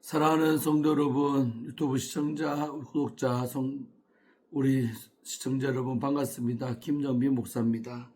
사랑하는 성도 여러분, 유튜브 시청자, 구독자, 우리 시청자 여러분 반갑습니다. 김정빈 목사입니다.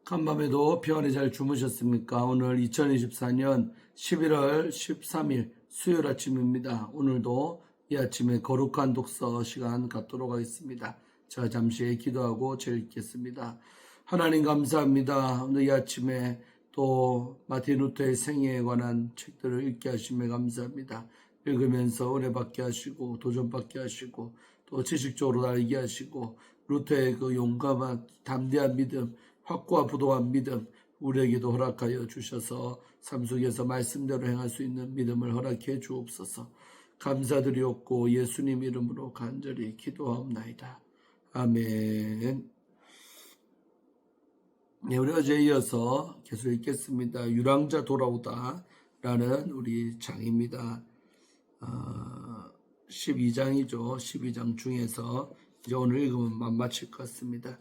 간밤에도 평안히 잘 주무셨습니까? 오늘 2024년 11월 13일 수요일 아침입니다. 오늘도 이 아침에 거룩한 독서 시간 갖도록 하겠습니다. 제가 잠시 기도하고 읽겠습니다. 하나님 감사합니다. 오늘 이 아침에 또 마틴 루터의 생애에 관한 책들을 읽게 하심에 감사합니다. 읽으면서 은혜받게 하시고 도전받게 하시고 또 지식적으로 알게 하시고 루터의 그 용감한 담대한 믿음, 확고한 부동한 믿음 우리에게도 허락하여 주셔서 삶 속에서 말씀대로 행할 수 있는 믿음을 허락해 주옵소서. 감사드리옵고 예수님 이름으로 간절히 기도하옵나이다. 아멘. 네, 우리 어제에 이어서 계속 읽겠습니다. 유랑자 돌아오다 라는 우리 장입니다. 12장이죠. 12장 중에서 이제 오늘 읽으면 마칠 것 같습니다.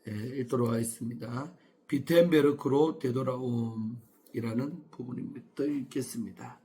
읽도록 하겠습니다. 비텐베르크로 되돌아옴이라는 부분입니다. 읽겠습니다.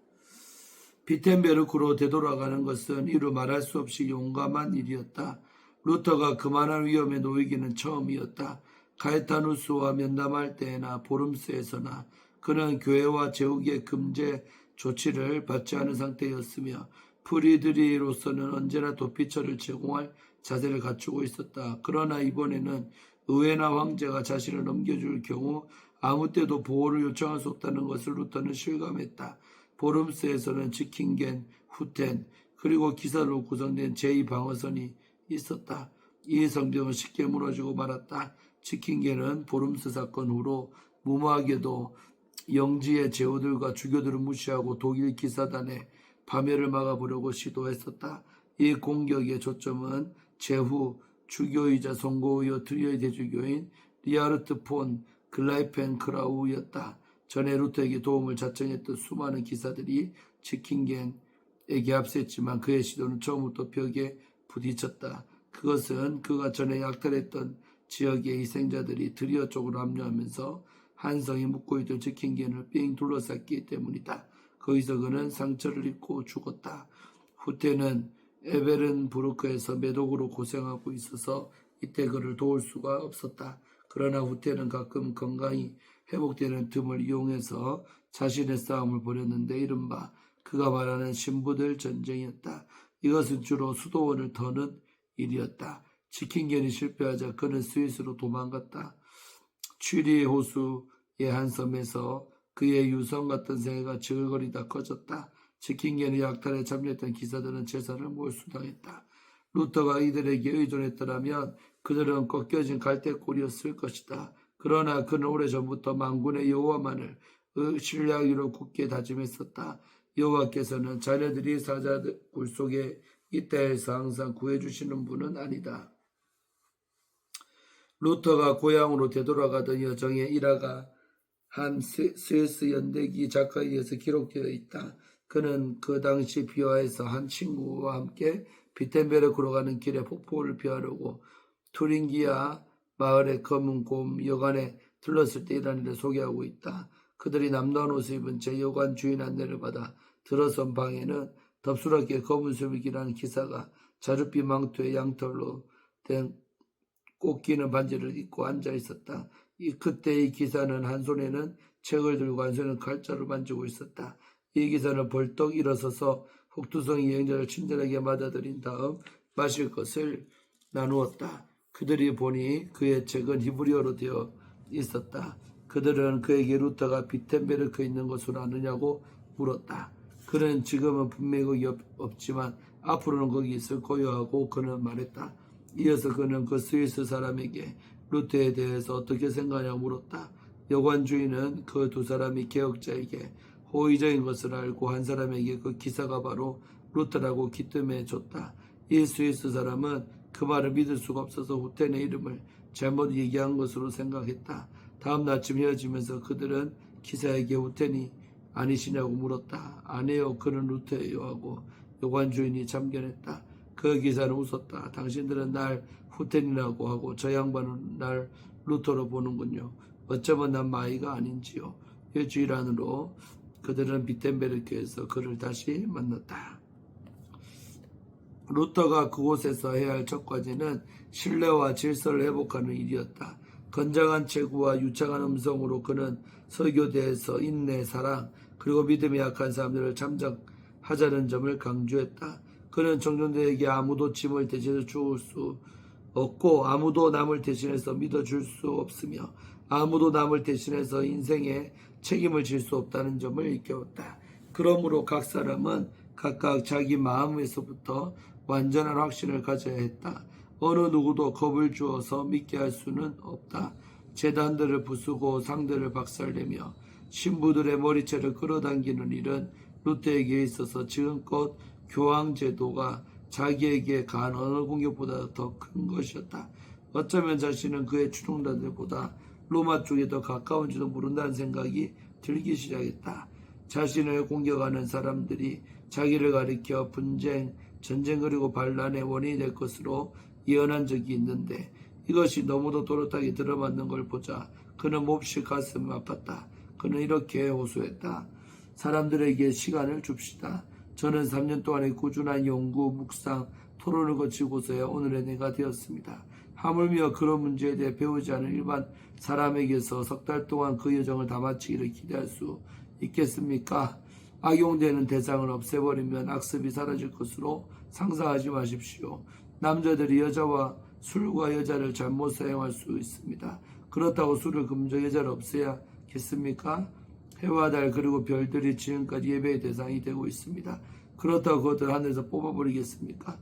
비텐베르크로 되돌아가는 것은 이루 말할 수 없이 용감한 일이었다. 루터가 그만한 위험에 놓이기는 처음이었다. 가에타누스와 면담할 때나 보름스에서나 그는 교회와 제국의 금제 조치를 받지 않은 상태였으며 프리드리로서는 언제나 도피처를 제공할 자세를 갖추고 있었다. 그러나 이번에는 의회나 황제가 자신을 넘겨줄 경우 아무 때도 보호를 요청할 수 없다는 것을 루터는 실감했다. 보름스에서는 지킨겐, 후텐, 그리고 기사로 구성된 제2방어선이 있었다. 이 성경은 쉽게 무너지고 말았다. 지킨겐은 보름스 사건 후로 무모하게도 영지의 제후들과 주교들을 무시하고 독일 기사단의 파멸을 막아보려고 시도했었다. 이 공격의 초점은 제후 주교이자 송고의 트리의 대주교인 리하르트 폰 글라이펜크라우였다. 전에 루터에게 도움을 자청했던 수많은 기사들이 지킨겐에게 합세했지만 그의 시도는 처음부터 벽에 부딪혔다. 그것은 그가 전에 약탈했던 지역의 희생자들이 드리어 쪽으로 합류하면서 한성이 묻고 있던 지킨겐을 삥 둘러쌌기 때문이다. 거기서 그는 상처를 입고 죽었다. 후테는 에베른부르크에서 매독으로 고생하고 있어서 이때 그를 도울 수가 없었다. 그러나 후테는 가끔 건강이 회복되는 틈을 이용해서 자신의 싸움을 벌였는데 이른바 그가 말하는 신부들 전쟁이었다. 이것은 주로 수도원을 터는 일이었다. 지킨겐이 실패하자 그는 스위스로 도망갔다. 취리 호수의 한 섬에서 그의 유성 같은 생애가 지글거리다 커졌다. 지킨겐의 약탈에 참여했던 기사들은 재산을 몰수당했다. 루터가 이들에게 의존했더라면 그들은 꺾여진 갈대꼴이었을 것이다. 그러나 그는 오래전부터 만군의 여호와만을 신뢰하기로 굳게 다짐했었다. 여호와께서는 자녀들이 사자들 굴 속에 이때에서 항상 구해주시는 분은 아니다. 루터가 고향으로 되돌아가던 여정의 일화가 한 스위스 연대기 작가에 의해서 기록되어 있다. 그는 그 당시 비화에서 한 친구와 함께 비텐베르크로 가는 길에 폭포를 피하려고 투링기아 마을의 검은 곰 여관에 들렀을 때 일한 일을 소개하고 있다. 그들이 남다운 옷을 입은 채 여관 주인 안내를 받아 들어선 방에는 덥수럽게 검은 수염을 기라는 기사가 자줏빛 망토에 양털로 된 꽃기는 반지를 입고 앉아 있었다. 그때 이 기사는 한 손에는 책을 들고 한 손에는 칼자루 만지고 있었다. 이 기사는 벌떡 일어서서 혹두성 여행자를 친절하게 맞아들인 다음 마실 것을 나누었다. 그들이 보니 그의 책은 히브리어로 되어 있었다. 그들은 그에게 루터가 비텐베르크에 있는 것으로 아느냐고 물었다. 그는 지금은 분명히 거기 없지만 앞으로는 거기 있을 거요하고 그는 말했다. 이어서 그는 그 스위스 사람에게 루터에 대해서 어떻게 생각하냐고 물었다. 여관 주인은 그 두 사람이 개혁자에게 호의적인 것을 알고 한 사람에게 그 기사가 바로 루터라고 기뜸해 줬다. 이 스위스 사람은 그 말을 믿을 수가 없어서 후텐의 이름을 잘못 얘기한 것으로 생각했다. 다음 아침 헤어지면서 그들은 기사에게 후텐이 아니시냐고 물었다. 아니요, 그는 루터예요 하고 여관 주인이 참견했다. 그 기사는 웃었다. 당신들은 날 후텐이라고 하고 저 양반은 날 루터로 보는군요. 어쩌면 난 마이가 아닌지요. 일주일 안으로 그들은 비텐베르크에서 그를 다시 만났다. 루터가 그곳에서 해야 할 첫 과제는 신뢰와 질서를 회복하는 일이었다. 건장한 체구와 유창한 음성으로 그는 설교대에서 인내, 사랑, 그리고 믿음이 약한 사람들을 참작하자는 점을 강조했다. 그는 청년들에게 아무도 짐을 대신해 주울 수 없고 아무도 남을 대신해서 믿어줄 수 없으며 아무도 남을 대신해서 인생에 책임을 질 수 없다는 점을 일깨웠다. 그러므로 각 사람은 각각 자기 마음에서부터 완전한 확신을 가져야 했다. 어느 누구도 겁을 주어서 믿게 할 수는 없다. 제단들을 부수고 상들을 박살내며 신부들의 머리채를 끌어당기는 일은 루터에게 있어서 지금껏 교황제도가 자기에게 가한 어느 공격보다 더 큰 것이었다. 어쩌면 자신은 그의 추종자들보다 로마 쪽에 더 가까운지도 모른다는 생각이 들기 시작했다. 자신을 공격하는 사람들이 자기를 가리켜 분쟁, 전쟁 그리고 반란의 원인이 될 것으로 예언한 적이 있는데 이것이 너무도 또렷하게 들어맞는 걸 보자 그는 몹시 가슴이 아팠다. 그는 이렇게 호소했다. 사람들에게 시간을 줍시다. 저는 3년 동안의 꾸준한 연구, 묵상, 토론을 거치고서야 오늘의 내가 되었습니다. 하물며 그런 문제에 대해 배우지 않은 일반 사람에게서 석 달 동안 그 여정을 다 마치기를 기대할 수 있겠습니까? 악용되는 대상을 없애버리면 악습이 사라질 것으로 상상하지 마십시오. 남자들이 여자와 술과 여자를 잘못 사용할 수 있습니다. 그렇다고 술을 금져 여자를 없애야겠습니까? 해와 달 그리고 별들이 지금까지 예배의 대상이 되고 있습니다. 그렇다고 그것을 하늘에서 뽑아버리겠습니까?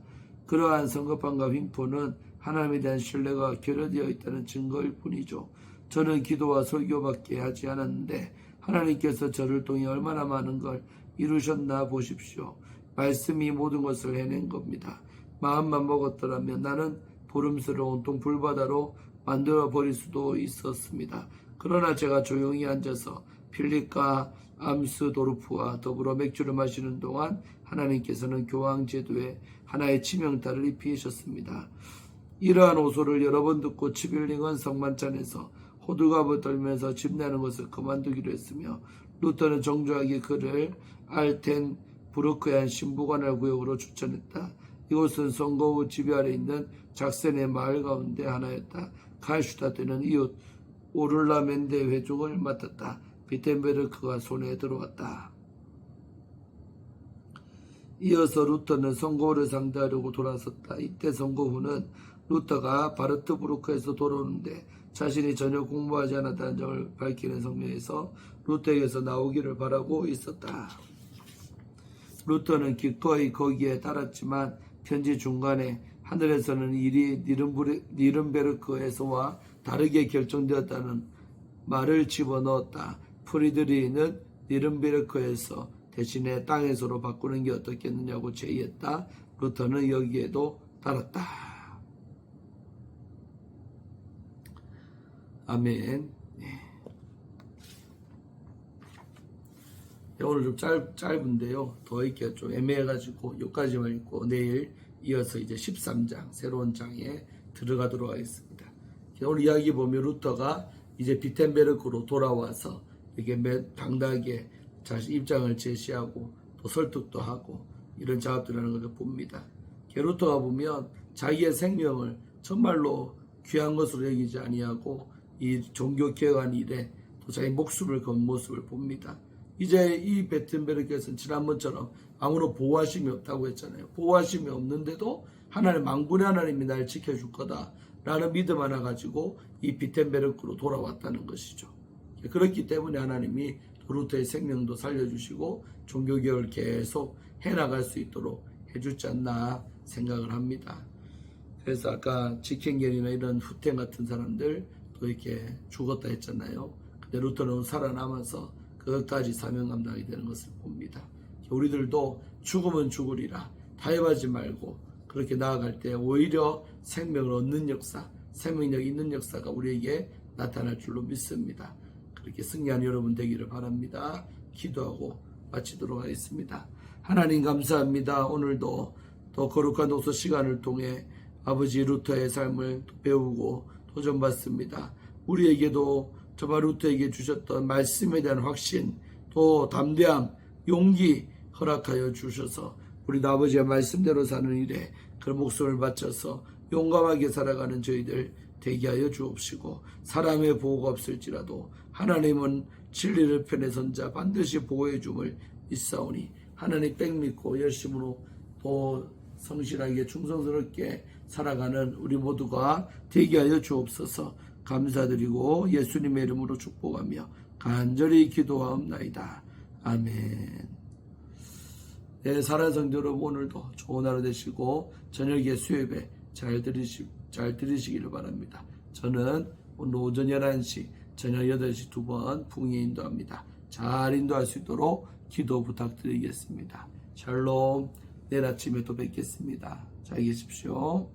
그러한 성급함과 횡포는 하나님에 대한 신뢰가 결여되어 있다는 증거일 뿐이죠. 저는 기도와 설교밖에 하지 않았는데 하나님께서 저를 통해 얼마나 많은 걸 이루셨나 보십시오. 말씀이 모든 것을 해낸 겁니다. 마음만 먹었더라면 나는 보름스러운 온통 불바다로 만들어 버릴 수도 있었습니다. 그러나 제가 조용히 앉아서 필립과 암스도르프와 더불어 맥주를 마시는 동안 하나님께서는 교황제도에 하나의 치명타를 입히셨습니다. 이러한 호소를 여러 번 듣고 치빌링은 성만찬에서 호들갑을 떨면서 집내는 것을 그만두기로 했으며 루터는 정중하게 그를 알텐부르크의 한 신부관할 구역으로 추천했다. 이곳은 선거 후 지배 아래 있는 작센의 마을 가운데 하나였다. 칼슈타트는 이웃 오를라멘데 회중을 맡았다. 비텐베르크가 손에 들어왔다. 이어서 루터는 선거후를 상대하려고 돌아섰다. 이때 선거 후는 루터가 바르트부르크에서 돌아오는데 자신이 전혀 공부하지 않았다는 점을 밝히는 성명에서 루터에게서 나오기를 바라고 있었다. 루터는 기꺼이 거기에 따랐지만 편지 중간에 하늘에서는 일이 니른베르크에서와 다르게 결정되었다는 말을 집어넣었다. 프리드리히는 니른베르크에서 대신에 땅에서로 바꾸는 게 어떻겠느냐고 제의했다. 루터는 여기에도 따랐다. 아멘. 오늘 좀 짧은데요. 더 읽기가 좀 애매해가지고 여기까지만 읽고 내일 이어서 이제 13장 새로운 장에 들어가도록 하겠습니다. 오늘 이야기 보면 루터가 이제 비텐베르크로 돌아와서 이렇게 당당하게 자신 입장을 제시하고 또 설득도 하고 이런 작업들을 하는 것을 봅니다. 루터가 보면 자기의 생명을 정말로 귀한 것으로 여기지 아니하고 이 종교 개혁한 일에 또 자기 목숨을 건 모습을 봅니다. 이제 이 베텐베르크에서는 지난번처럼 아무런 보호하심이 없다고 했잖아요. 보호하심이 없는데도 하나님 만군의 하나님이 날 지켜줄 거다 라는 믿음 하나 가지고 이 비텐베르크로 돌아왔다는 것이죠. 그렇기 때문에 하나님이 루터의 생명도 살려주시고 종교개혁을 계속 해나갈 수 있도록 해주지 않나 생각을 합니다. 그래서 아까 직행결이나 이런 후텐 같은 사람들 또 이렇게 죽었다 했잖아요. 근데 루터는 살아남아서 그것까지 사명 감당하게 되는 것을 봅니다. 우리들도 죽으면 죽으리라 타협하지 말고 그렇게 나아갈 때 오히려 생명을 얻는 역사, 생명력 있는 역사가 우리에게 나타날 줄로 믿습니다. 그렇게 승리하는 여러분 되기를 바랍니다. 기도하고 마치도록 하겠습니다. 하나님 감사합니다. 오늘도 더 거룩한 독서 시간을 통해 아버지 루터의 삶을 배우고 도전받습니다. 우리에게도 정말 루터에게 주셨던 말씀에 대한 확신, 또 담대함, 용기 허락하여 주셔서 우리 아버지의 말씀대로 사는 일에 그 목숨을 바쳐서 용감하게 살아가는 저희들 되게 하여 주옵시고, 사람의 보호가 없을지라도 하나님은 진리를 편에 선 자 반드시 보호해 줌을 믿사오니 하나님 백 믿고 열심으로 또 성실하게 충성스럽게 살아가는 우리 모두가 되게 하여 주옵소서. 감사드리고 예수님의 이름으로 축복하며 간절히 기도하옵나이다. 아멘. 네, 사랑하는 성도 여러분, 오늘도 좋은 하루 되시고 저녁에 수요예배 잘 들으시기를 바랍니다. 저는 오늘 오전 11시, 저녁 8시 2번 풍에 인도합니다. 잘 인도할 수 있도록 기도 부탁드리겠습니다. 샬롬. 내일 아침에 또 뵙겠습니다. 잘 계십시오.